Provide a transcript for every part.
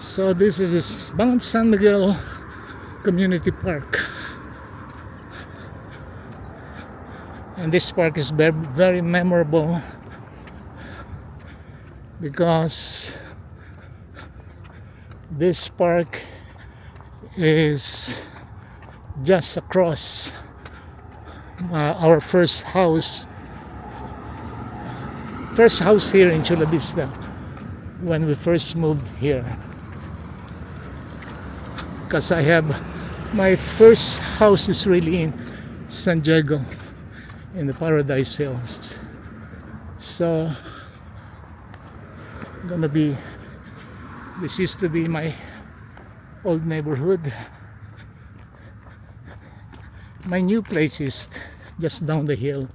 So this is Mount San Miguel Community Park, and this park is very, very memorable because this park is just across our first house here in Chula Vista when we first moved here, because I have my first house is really in San Diego in the Paradise Hills. So this used to be my old neighborhood. My new place is just down the hill,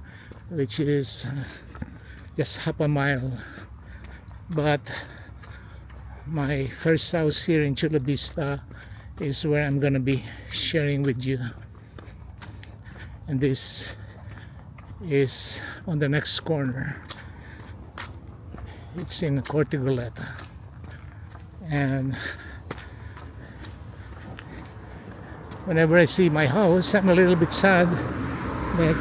which is just half a mile, but my first house here in Chula Vista is where I'm gonna be sharing with you, and this is on the next corner. It's in Cortigoleta, and whenever I see my house, I'm a little bit sad that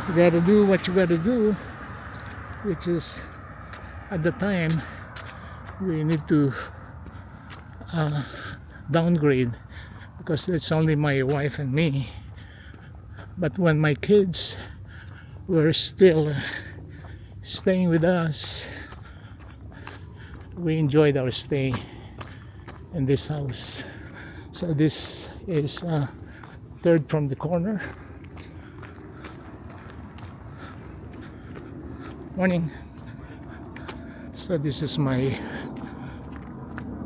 you gotta do what you gotta do, which is at the time we need to downgrade because it's only my wife and me. But when my kids were still staying with us, we enjoyed our stay in this house. So this is third from the corner. Morning. So this is my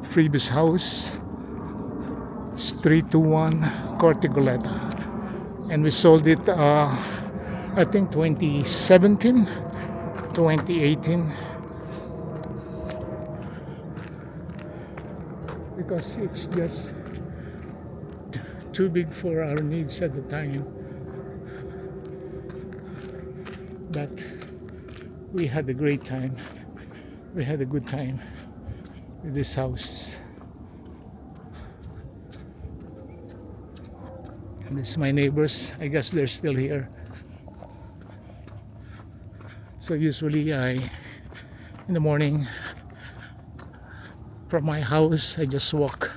previous house. It's 321 Cortigoleta, and we sold it I think 2017, 2018, because it's just too big for our needs at the time. But we had a great time. We had a good time with this house. And this is my neighbors. I guess they're still here. So usually in the morning from my house, I just walk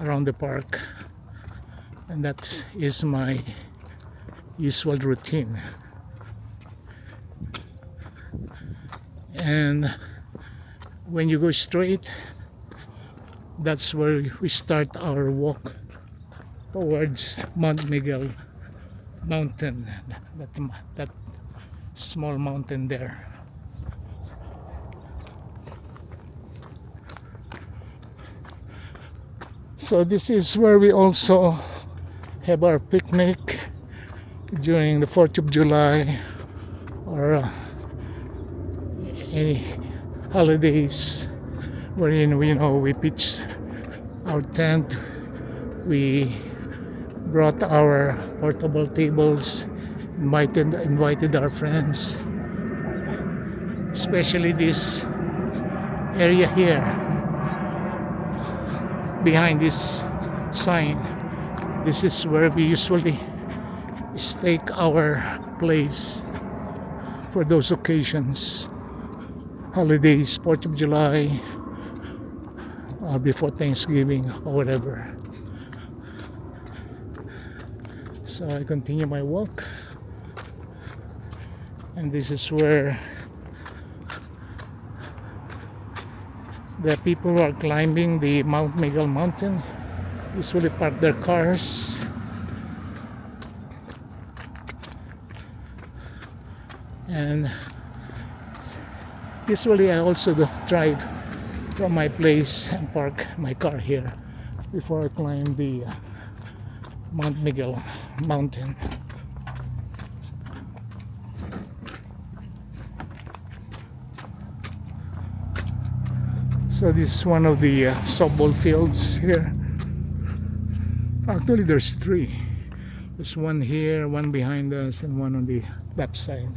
around the park, and that is my usual routine. And when you go straight, that's where we start our walk towards Mount Miguel mountain, that small mountain there. So this is where we also have our picnic during the 4th of July or any holidays, wherein we pitch our tent. We brought our portable tables, invited our friends, especially this area here behind this sign. This is where we usually stake our place for those occasions, holidays, 4th of July, or before Thanksgiving or whatever. So I continue my walk, and this is where the people who are climbing the Mount Miguel mountain usually park their cars. And usually I also drive from my place and park my car here before I climb the Mount Miguel mountain. So this is one of the softball fields here. Actually there's three. There's one here, one behind us, and one on the left side.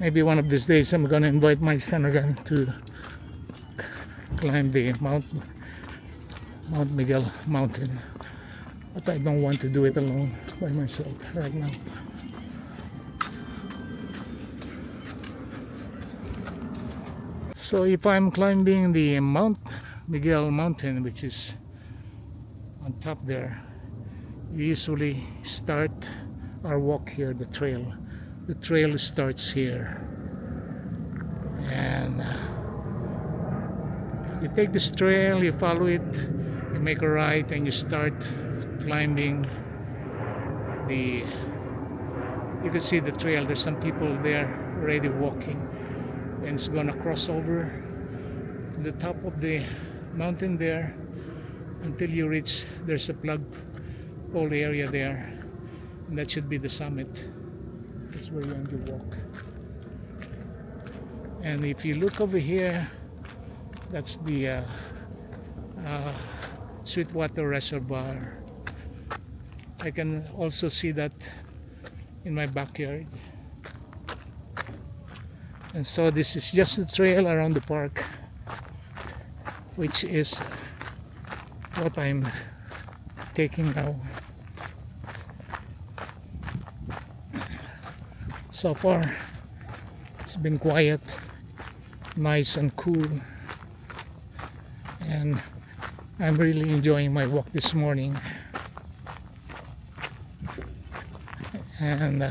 Maybe one of these days I'm gonna invite my son again to climb the Mount Miguel mountain, but I don't want to do it alone by myself right now. So if I'm climbing the Mount Miguel mountain, which is on top there, we usually start our walk here, the trail. The trail starts here, and you take this trail, you follow it, you make a right, and you start climbing the, you can see the trail. There's some people there already walking, and it's gonna cross over to the top of the mountain there until you reach, there's a plug hole area there, and that should be the summit. That's where you end your walk. And if you look over here, that's the Sweetwater Reservoir. I can also see that in my backyard. And so this is just the trail around the park, which is what I'm taking now. So far it's been quiet, nice and cool, and I'm really enjoying my walk this morning. And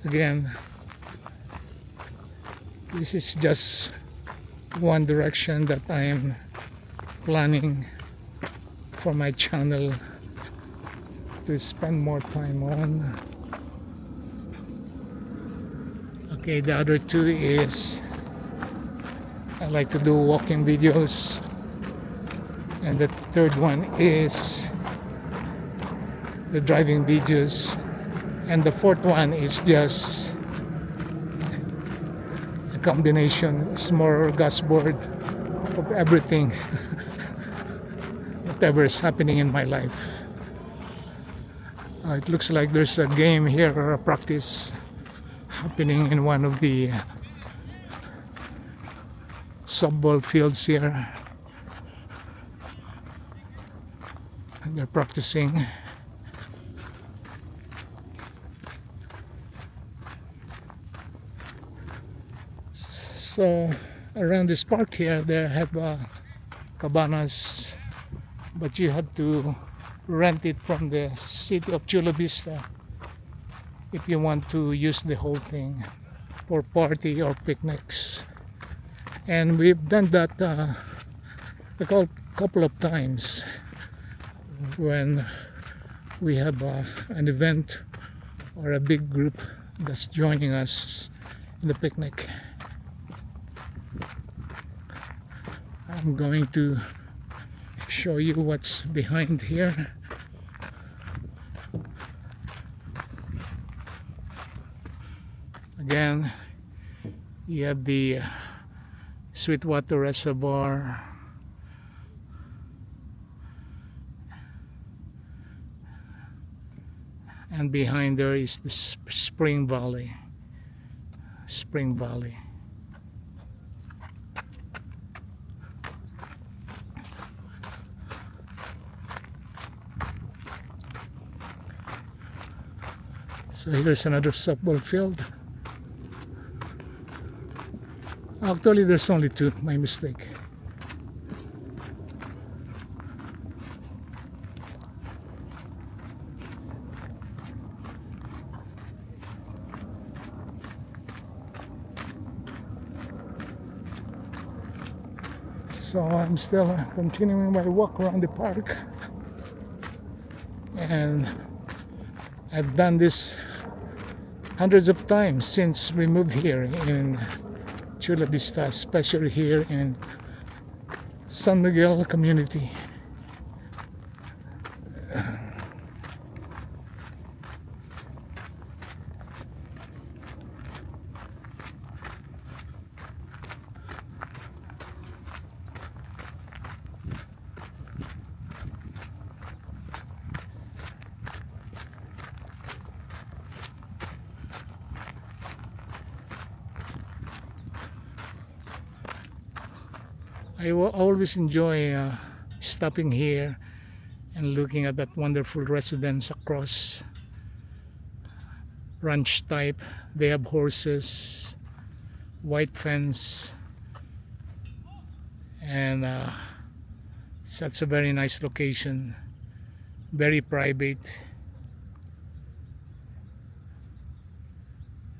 again, this is just one direction that I am planning for my channel to spend more time on. Okay, the other two is I like to do walking videos, and the third one is the driving videos, and the fourth one is just a combination, smorgasbord of everything whatever is happening in my life. It looks like there's a game here or a practice happening in one of the softball fields here. They're practicing. So around this park here, they have cabanas, but you have to rent it from the city of Chula Vista if you want to use the whole thing for party or picnics. And we've done that a couple of times when we have an event or a big group that's joining us in the picnic. I'm going to show you what's behind here. Again, you have the Sweetwater Reservoir, and behind there is the Spring Valley. So here's another softball field. Actually, there's only two, my mistake. So I'm still continuing my walk around the park, and I've done this hundreds of times since we moved here in Chula Vista, especially here in San Miguel community. I will always enjoy stopping here and looking at that wonderful residence across, ranch type. They have horses, white fence, and that's a very nice location, very private.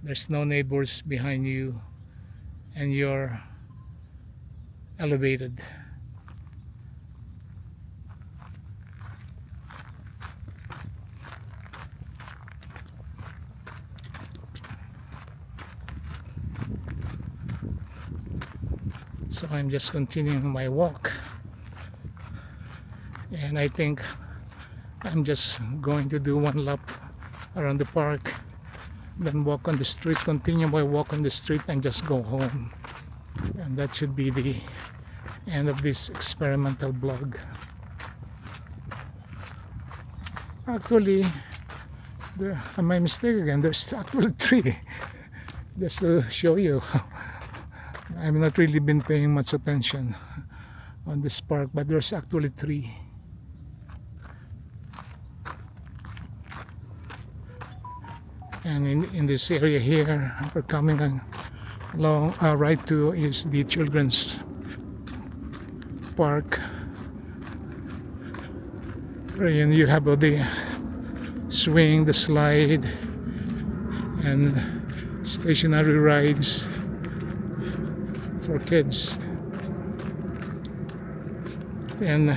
There's no neighbors behind you, and you're elevated. So I'm just continuing my walk, and I think I'm just going to do one lap around the park, then walk on the street, continue my walk on the street, and just go home. And that should be the end of this experimental blog. Actually, am I mistaken again? There's actually 3. Just to show you, I've not really been paying much attention on this park, but there's actually 3. And in this area here, we're coming along, right to is the children's park. And you have the swing, the slide, and stationary rides for kids. And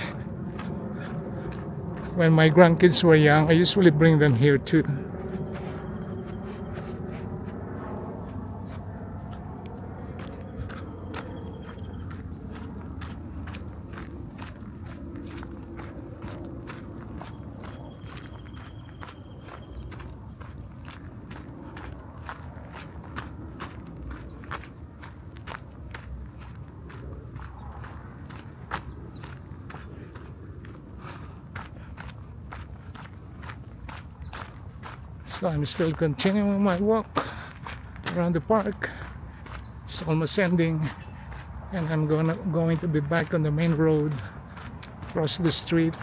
when my grandkids were young, I usually bring them here too. So I'm still continuing my walk around the park. It's almost ending, and I'm going to be back on the main road, cross the street,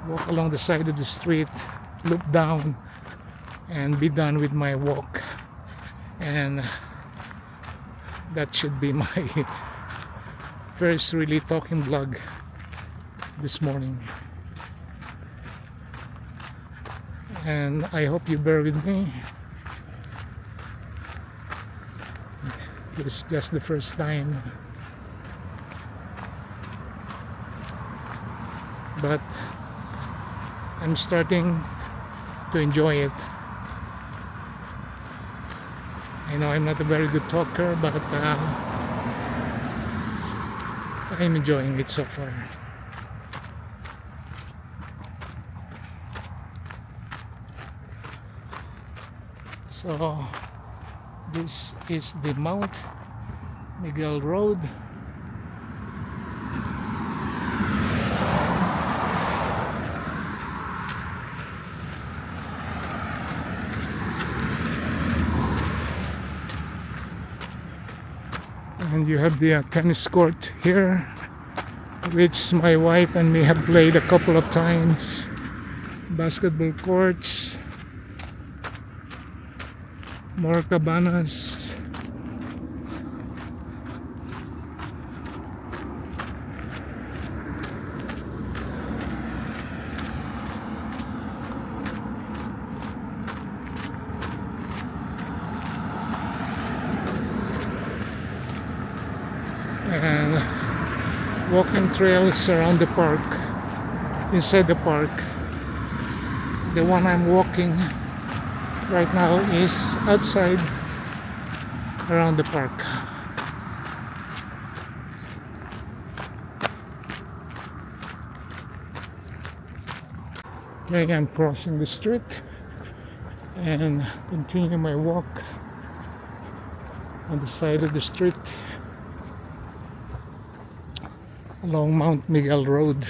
walk along the side of the street, loop down, and be done with my walk. And that should be my first really talking vlog this morning. And I hope you bear with me. This is just the first time, but I'm starting to enjoy it. I know I'm not a very good talker, but I'm enjoying it so far. So this is the Mount Miguel Road. And you have the tennis court here, which my wife and me have played a couple of times. Basketball courts, more cabanas. And walking trails around the park, inside the park. The one I'm walking right now is outside around the park. Okay, I'm crossing the street and continue my walk on the side of the street along Mount Miguel Road.